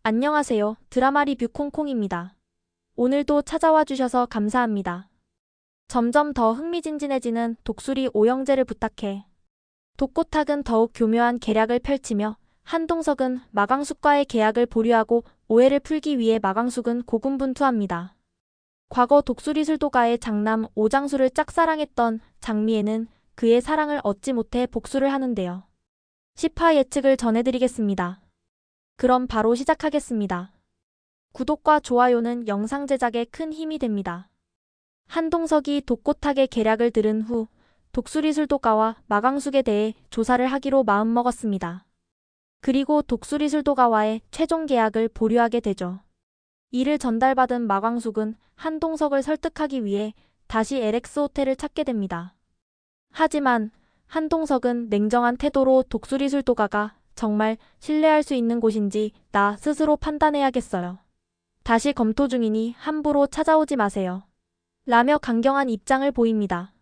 안녕하세요. 드라마 리뷰 콩콩입니다. 오늘도 찾아와 주셔서 감사합니다. 점점 더 흥미진진해지는 독수리 오형제를 부탁해. 독고탁은 더욱 교묘한 계략을 펼치며 한동석은 마광숙과의 계약을 보류하고 오해를 풀기 위해 마광숙은 고군분투합니다. 과거 독수리술도가의 장남 오장수를 짝사랑했던 장미애는 그의 사랑을 얻지 못해 복수를 하는데요. 10화 예측을 전해드리겠습니다. 그럼 바로 시작하겠습니다. 구독과 좋아요는 영상 제작에 큰 힘이 됩니다. 한동석이 독고탁의 계략을 들은 후 독수리술도가와 마광숙에 대해 조사를 하기로 마음먹었습니다. 그리고 독수리술도가와의 최종 계약을 보류하게 되죠. 이를 전달받은 마광숙은 한동석을 설득하기 위해 다시 LX 호텔을 찾게 됩니다. 하지만 한동석은 냉정한 태도로 독수리술도가가 정말 신뢰할 수 있는 곳인지 나 스스로 판단해야겠어요. 다시 검토 중이니 함부로 찾아오지 마세요. 라며 강경한 입장을 보입니다.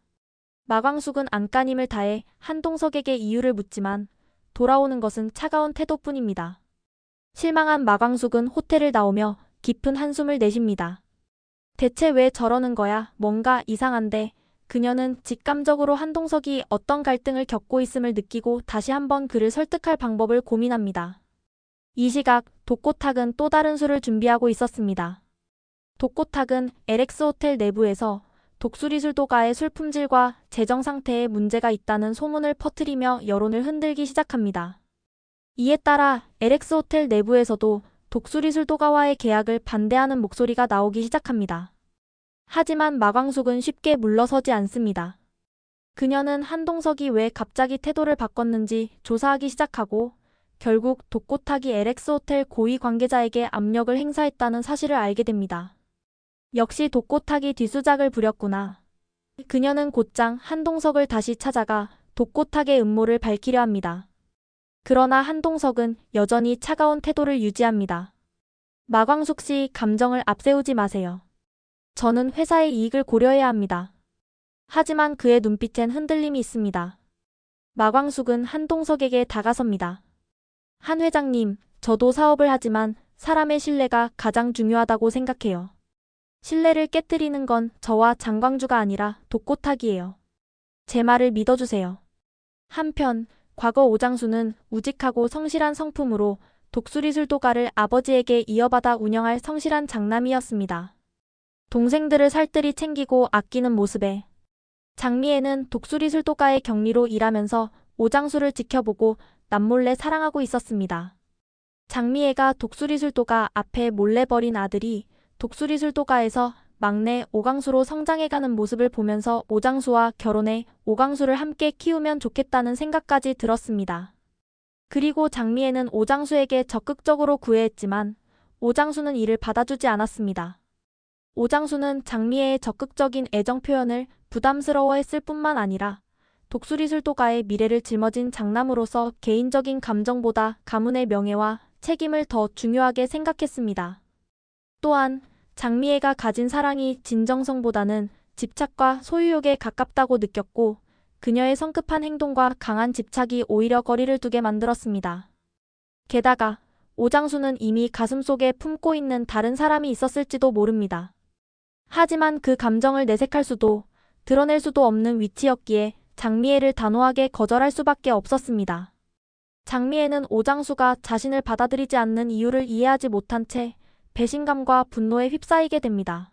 마광숙은 안간힘을 다해 한동석에게 이유를 묻지만 돌아오는 것은 차가운 태도뿐입니다. 실망한 마광숙은 호텔을 나오며 깊은 한숨을 내쉽니다. 대체 왜 저러는 거야? 뭔가 이상한데. 그녀는 직감적으로 한동석이 어떤 갈등을 겪고 있음을 느끼고 다시 한번 그를 설득할 방법을 고민합니다. 이 시각 독고탁은 또 다른 술을 준비하고 있었습니다. 독고탁은 LX 호텔 내부에서 독수리술도가의 술 품질과 재정 상태에 문제가 있다는 소문을 퍼뜨리며 여론을 흔들기 시작합니다. 이에 따라 LX 호텔 내부에서도 독수리술도가와의 계약을 반대하는 목소리가 나오기 시작합니다. 하지만 마광숙은 쉽게 물러서지 않습니다. 그녀는 한동석이 왜 갑자기 태도를 바꿨는지 조사하기 시작하고 결국 독고탁이 LX 호텔 고위 관계자에게 압력을 행사했다는 사실을 알게 됩니다. 역시 독고탁이 뒷수작을 부렸구나. 그녀는 곧장 한동석을 다시 찾아가 독고탁의 음모를 밝히려 합니다. 그러나 한동석은 여전히 차가운 태도를 유지합니다. 마광숙 씨, 감정을 앞세우지 마세요. 저는 회사의 이익을 고려해야 합니다. 하지만 그의 눈빛엔 흔들림이 있습니다. 마광숙은 한동석에게 다가섭니다. 한 회장님, 저도 사업을 하지만 사람의 신뢰가 가장 중요하다고 생각해요. 신뢰를 깨뜨리는 건 저와 장광주가 아니라 독고탁이에요. 제 말을 믿어주세요. 한편 과거 오장수는 우직하고 성실한 성품으로 독수리술도가를 아버지에게 이어받아 운영할 성실한 장남이었습니다. 동생들을 살뜰히 챙기고 아끼는 모습에 장미애는 독수리술도가의 격리로 일하면서 오장수를 지켜보고 남몰래 사랑하고 있었습니다. 장미애가 독수리술도가 앞에 몰래 버린 아들이 독수리술도가에서 막내 오광수로 성장해가는 모습을 보면서 오장수와 결혼해 오광수를 함께 키우면 좋겠다는 생각까지 들었습니다. 그리고 장미애는 오장수에게 적극적으로 구애했지만 오장수는 이를 받아주지 않았습니다. 오장수는 장미애의 적극적인 애정 표현을 부담스러워했을 뿐만 아니라 독수리술도가의 미래를 짊어진 장남으로서 개인적인 감정보다 가문의 명예와 책임을 더 중요하게 생각했습니다. 또한 장미애가 가진 사랑이 진정성보다는 집착과 소유욕에 가깝다고 느꼈고 그녀의 성급한 행동과 강한 집착이 오히려 거리를 두게 만들었습니다. 게다가 오장수는 이미 가슴속에 품고 있는 다른 사람이 있었을지도 모릅니다. 하지만 그 감정을 내색할 수도 드러낼 수도 없는 위치였기에 장미애를 단호하게 거절할 수밖에 없었습니다. 장미애는 오장수가 자신을 받아들이지 않는 이유를 이해하지 못한 채 배신감과 분노에 휩싸이게 됩니다.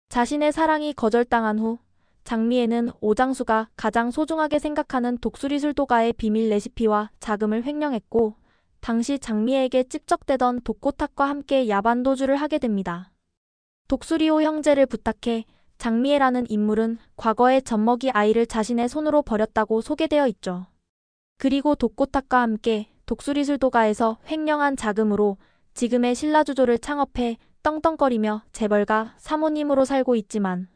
자신의 사랑이 거절당한 후 장미애는 오장수가 가장 소중하게 생각하는 독수리술도가의 비밀 레시피와 자금을 횡령했고 당시 장미애에게 찝적대던 독고탁과 함께 야반도주를 하게 됩니다. 독수리오 형제를 부탁해 장미애라는 인물은 과거에 젖먹이 아이를 자신의 손으로 버렸다고 소개되어 있죠. 그리고 독고탁과 함께 독수리술도가에서 횡령한 자금으로 지금의 신라주조를 창업해 떵떵거리며 재벌가 사모님으로 살고 있지만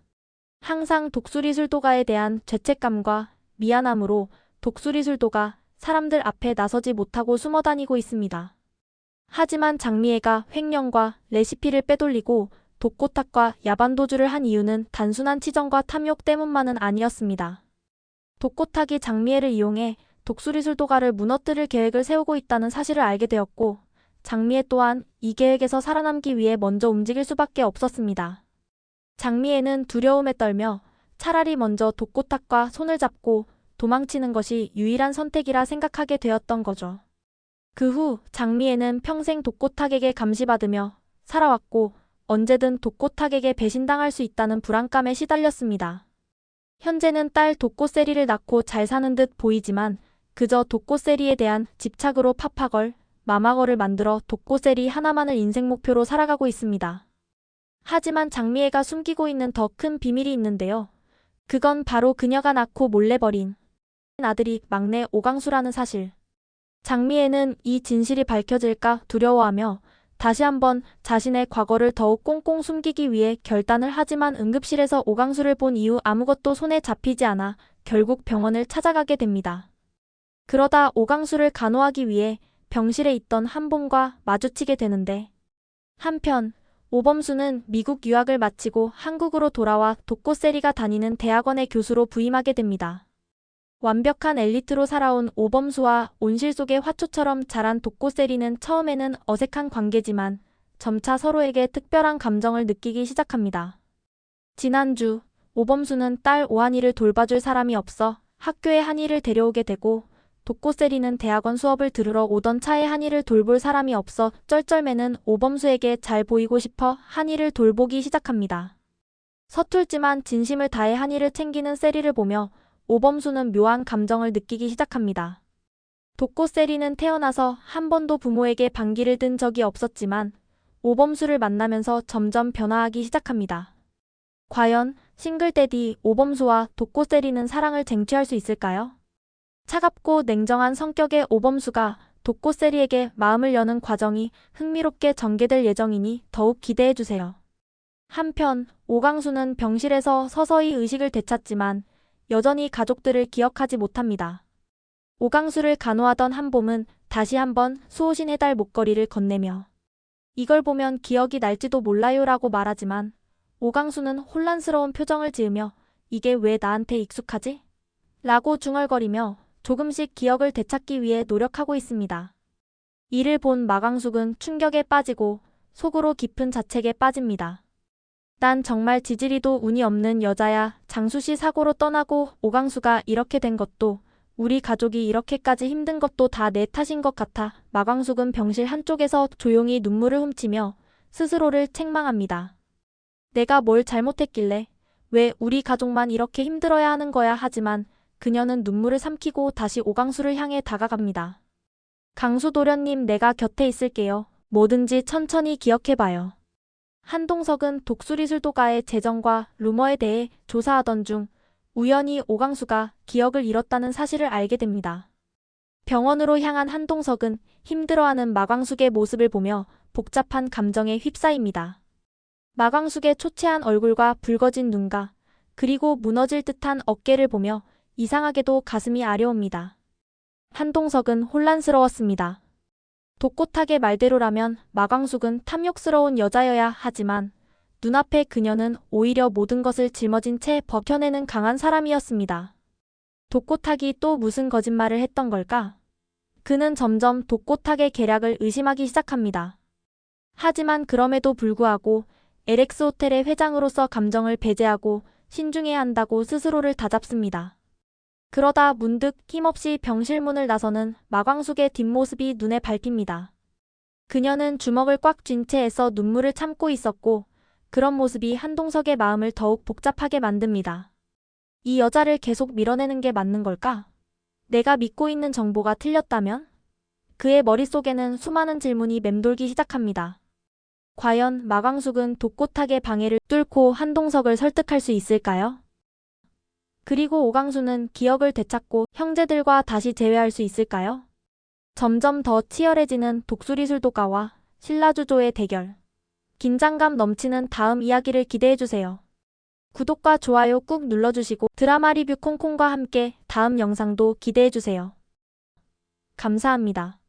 항상 독수리술도가에 대한 죄책감과 미안함으로 독수리술도가 사람들 앞에 나서지 못하고 숨어다니고 있습니다. 하지만 장미애가 횡령과 레시피를 빼돌리고 독고탁과 야반도주를 한 이유는 단순한 치정과 탐욕 때문만은 아니었습니다. 독고탁이 장미애를 이용해 독수리술도가를 무너뜨릴 계획을 세우고 있다는 사실을 알게 되었고 장미애 또한 이 계획에서 살아남기 위해 먼저 움직일 수밖에 없었습니다. 장미애는 두려움에 떨며 차라리 먼저 독고탁과 손을 잡고 도망치는 것이 유일한 선택이라 생각하게 되었던 거죠. 그 후 장미애는 평생 독고탁에게 감시받으며 살아왔고 언제든 독고탁에게 배신당할 수 있다는 불안감에 시달렸습니다. 현재는 딸 독고세리를 낳고 잘 사는 듯 보이지만 그저 독고세리에 대한 집착으로 파파걸, 마마걸을 만들어 독고세리 하나만을 인생 목표로 살아가고 있습니다. 하지만 장미애가 숨기고 있는 더 큰 비밀이 있는데요. 그건 바로 그녀가 낳고 몰래 버린 아들이 막내 오강수라는 사실. 장미애는 이 진실이 밝혀질까 두려워하며 다시 한번 자신의 과거를 더욱 꽁꽁 숨기기 위해 결단을 하지만 응급실에서 오강수를 본 이후 아무것도 손에 잡히지 않아 결국 병원을 찾아가게 됩니다. 그러다 오강수를 간호하기 위해 병실에 있던 한봄과 마주치게 되는데 한편 오범수는 미국 유학을 마치고 한국으로 돌아와 독고세리가 다니는 대학원의 교수로 부임하게 됩니다. 완벽한 엘리트로 살아온 오범수와 온실 속의 화초처럼 자란 독고세리는 처음에는 어색한 관계지만 점차 서로에게 특별한 감정을 느끼기 시작합니다. 지난주 오범수는 딸 오한이를 돌봐줄 사람이 없어 학교에 한이를 데려오게 되고 독고세리는 대학원 수업을 들으러 오던 차에 한이를 돌볼 사람이 없어 쩔쩔매는 오범수에게 잘 보이고 싶어 한이를 돌보기 시작합니다. 서툴지만 진심을 다해 한이를 챙기는 세리를 보며 오범수는 묘한 감정을 느끼기 시작합니다. 독고세리는 태어나서 한 번도 부모에게 반기를 든 적이 없었지만 오범수를 만나면서 점점 변화하기 시작합니다. 과연 싱글데디 오범수와 독고세리는 사랑을 쟁취할 수 있을까요? 차갑고 냉정한 성격의 오범수가 독고세리에게 마음을 여는 과정이 흥미롭게 전개될 예정이니 더욱 기대해주세요. 한편 오강수는 병실에서 서서히 의식을 되찾지만 여전히 가족들을 기억하지 못합니다. 오강수를 간호하던 한봄은 다시 한번 수호신 해달 목걸이를 건네며 이걸 보면 기억이 날지도 몰라요 라고 말하지만 오강수는 혼란스러운 표정을 지으며 이게 왜 나한테 익숙하지? 라고 중얼거리며 조금씩 기억을 되찾기 위해 노력하고 있습니다. 이를 본 마광숙은 충격에 빠지고 속으로 깊은 자책에 빠집니다. 난 정말 지지리도 운이 없는 여자야. 장수씨 사고로 떠나고 오강수가 이렇게 된 것도 우리 가족이 이렇게까지 힘든 것도 다 내 탓인 것 같아. 마광숙은 병실 한쪽에서 조용히 눈물을 훔치며 스스로를 책망합니다. 내가 뭘 잘못했길래 왜 우리 가족만 이렇게 힘들어야 하는 거야. 하지만 그녀는 눈물을 삼키고 다시 오강수를 향해 다가갑니다. 강수도련님, 내가 곁에 있을게요. 뭐든지 천천히 기억해봐요. 한동석은 독수리술도가의 재정과 루머에 대해 조사하던 중 우연히 오강수가 기억을 잃었다는 사실을 알게 됩니다. 병원으로 향한 한동석은 힘들어하는 마광숙의 모습을 보며 복잡한 감정에 휩싸입니다. 마광숙의 초췌한 얼굴과 붉어진 눈가 그리고 무너질 듯한 어깨를 보며 이상하게도 가슴이 아려옵니다. 한동석은 혼란스러웠습니다. 독고탁의 말대로라면 마광숙은 탐욕스러운 여자여야 하지만 눈앞에 그녀는 오히려 모든 것을 짊어진 채 버텨내는 강한 사람이었습니다. 독고탁이 또 무슨 거짓말을 했던 걸까? 그는 점점 독고탁의 계략을 의심하기 시작합니다. 하지만 그럼에도 불구하고 LX 호텔의 회장으로서 감정을 배제하고 신중해야 한다고 스스로를 다잡습니다. 그러다 문득 힘없이 병실 문을 나서는 마광숙의 뒷모습이 눈에 밟힙니다. 그녀는 주먹을 꽉 쥔 채 애써 눈물을 참고 있었고 그런 모습이 한동석의 마음을 더욱 복잡하게 만듭니다. 이 여자를 계속 밀어내는 게 맞는 걸까? 내가 믿고 있는 정보가 틀렸다면? 그의 머릿속에는 수많은 질문이 맴돌기 시작합니다. 과연 마광숙은 독고탁의 방해를 뚫고 한동석을 설득할 수 있을까요? 그리고 오강수는 기억을 되찾고 형제들과 다시 재회할 수 있을까요? 점점 더 치열해지는 독수리술도가와 신라주조의 대결. 긴장감 넘치는 다음 이야기를 기대해주세요. 구독과 좋아요 꾹 눌러주시고 드라마 리뷰 콩콩과 함께 다음 영상도 기대해주세요. 감사합니다.